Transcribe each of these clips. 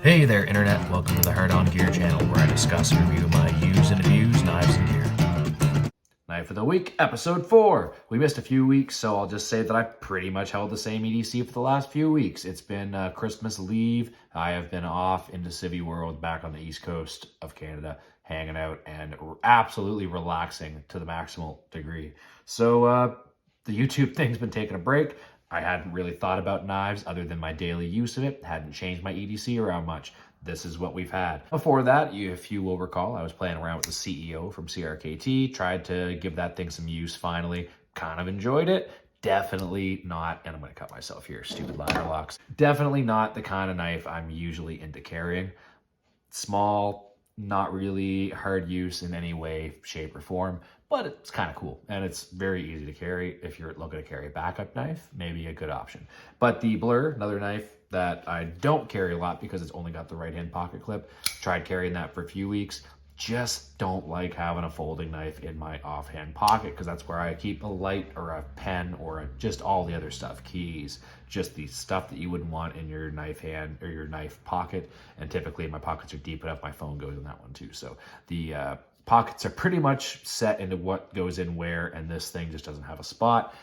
Hey there, Internet. Welcome to the Hard On Gear channel, where I discuss and review my use and abuse knives and gear. Knife of the Week, Episode 4. We missed a few weeks, so I'll just say that I pretty much held the same EDC for the last few weeks. It's been Christmas leave. I have been off into Civvy World, back on the east coast of Canada, hanging out and absolutely relaxing to the maximal degree. So the YouTube thing's been taking a break. I hadn't really thought about knives other than my daily use of it. Hadn't changed my EDC around much. This is what we've had. Before that, if you will recall, I was playing around with the CEO from CRKT, tried to give that thing some use finally, kind of enjoyed it. Definitely not, and I'm gonna cut myself here, stupid ladder locks. Definitely not the kind of knife I'm usually into carrying. Small, not really hard use in any way, shape, or form, but it's kind of cool, and it's very easy to carry. If you're looking to carry a backup knife, maybe a good option. But the Blur, another knife that I don't carry a lot because it's only got the right-hand pocket clip. Tried carrying that for a few weeks. Just don't like having a folding knife in my offhand pocket, because that's where I keep a light or a pen or just all the other stuff, keys, just the stuff that you wouldn't want in your knife hand or your knife pocket. And typically my pockets are deep enough, my phone goes in that one too. So the pockets are pretty much set into what goes in where, and this thing just doesn't have a spot.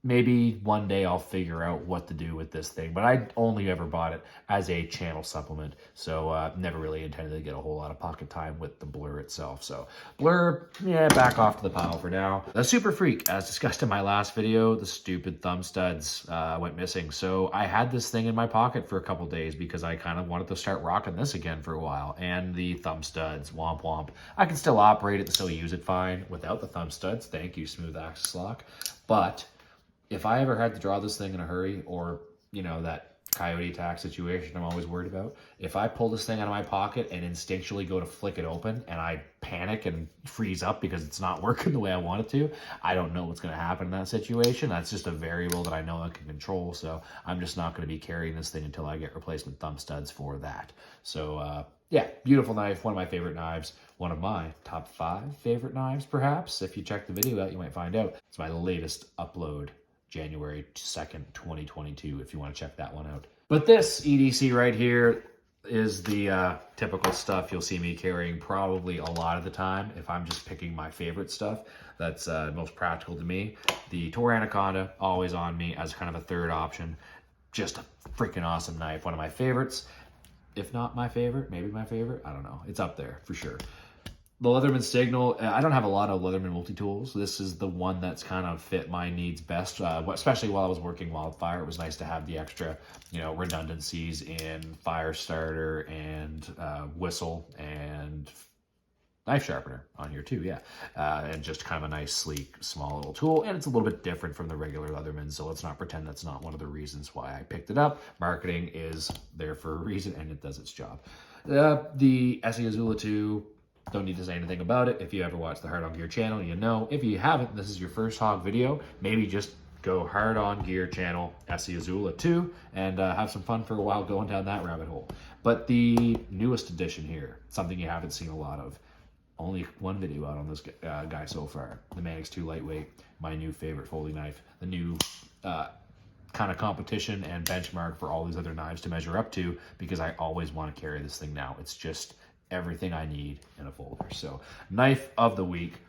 Maybe one day I'll figure out what to do with this thing, but I only ever bought it as a channel supplement, so never really intended to get a whole lot of pocket time with the Blur itself. So Blur, yeah, back off to the pile for now. The Super Freak, as discussed in my last video, the stupid thumb studs went missing. So I had this thing in my pocket for a couple days because I kind of wanted to start rocking this again for a while. And the thumb studs, womp womp. I can still operate it and still use it fine without the thumb studs. Thank you, Smooth Axis Lock. But if I ever had to draw this thing in a hurry, or, you know, that coyote attack situation I'm always worried about, if I pull this thing out of my pocket and instinctually go to flick it open and I panic and freeze up because it's not working the way I want it to, I don't know what's going to happen in that situation. That's just a variable that I know I can control, so I'm just not going to be carrying this thing until I get replacement thumb studs for that. So, yeah, beautiful knife, one of my favorite knives, one of my top 5 favorite knives, perhaps. If you check the video out, you might find out. It's my latest upload, January 2nd, 2022, if you want to check that one out. But this EDC right here is the typical stuff you'll see me carrying probably a lot of the time. If I'm just picking my favorite stuff, that's most practical to me. The Tor Anaconda, always on me as kind of a third option. Just a freaking awesome knife. One of my favorites. If not my favorite, maybe my favorite. I don't know. It's up there for sure. The Leatherman Signal, I don't have a lot of Leatherman multi-tools. This is the one that's kind of fit my needs best, especially while I was working Wildfire. It was nice to have the extra, you know, redundancies in fire starter and whistle and knife sharpener on here too, yeah. And just kind of a nice, sleek, small little tool. And it's a little bit different from the regular Leatherman, so let's not pretend that's not one of the reasons why I picked it up. Marketing is there for a reason, and it does its job. The Essie Azula 2, don't need to say anything about it. If you ever watch the Hard On Gear channel, you know. If you haven't, this is your first hog video, maybe just go Hard On Gear channel, Essie Azula 2, and have some fun for a while going down that rabbit hole. But the newest edition here, something you haven't seen a lot of. Only one video out on this guy so far. The Manix 2 Lightweight, my new favorite folding knife. The new kind of competition and benchmark for all these other knives to measure up to, because I always want to carry this thing now. It's just everything I need in a folder. So, knife of the week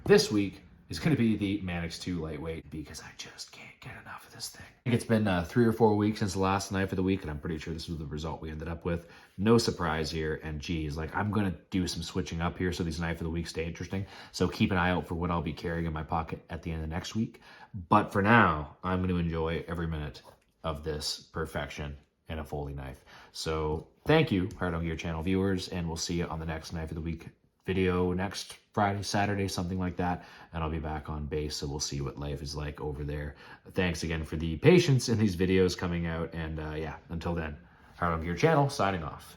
this week is going to be the Manix 2 Lightweight, because I just can't get enough of this thing. I think it's been 3 or 4 weeks since the last knife of the week, and I'm pretty sure this was the result we ended up with. No surprise here, and geez, like, I'm going to do some switching up here so these knife of the week stay interesting. So keep an eye out for what I'll be carrying in my pocket at the end of next week. But for now, I'm going to enjoy every minute of this perfection and a folding knife. So thank you, Hard On Gear channel viewers, and we'll see you on the next knife of the week video next Friday, Saturday, something like that. And I'll be back on base, so we'll see what life is like over there. Thanks again for the patience in these videos coming out, and yeah, until then, Hard On Gear channel signing off.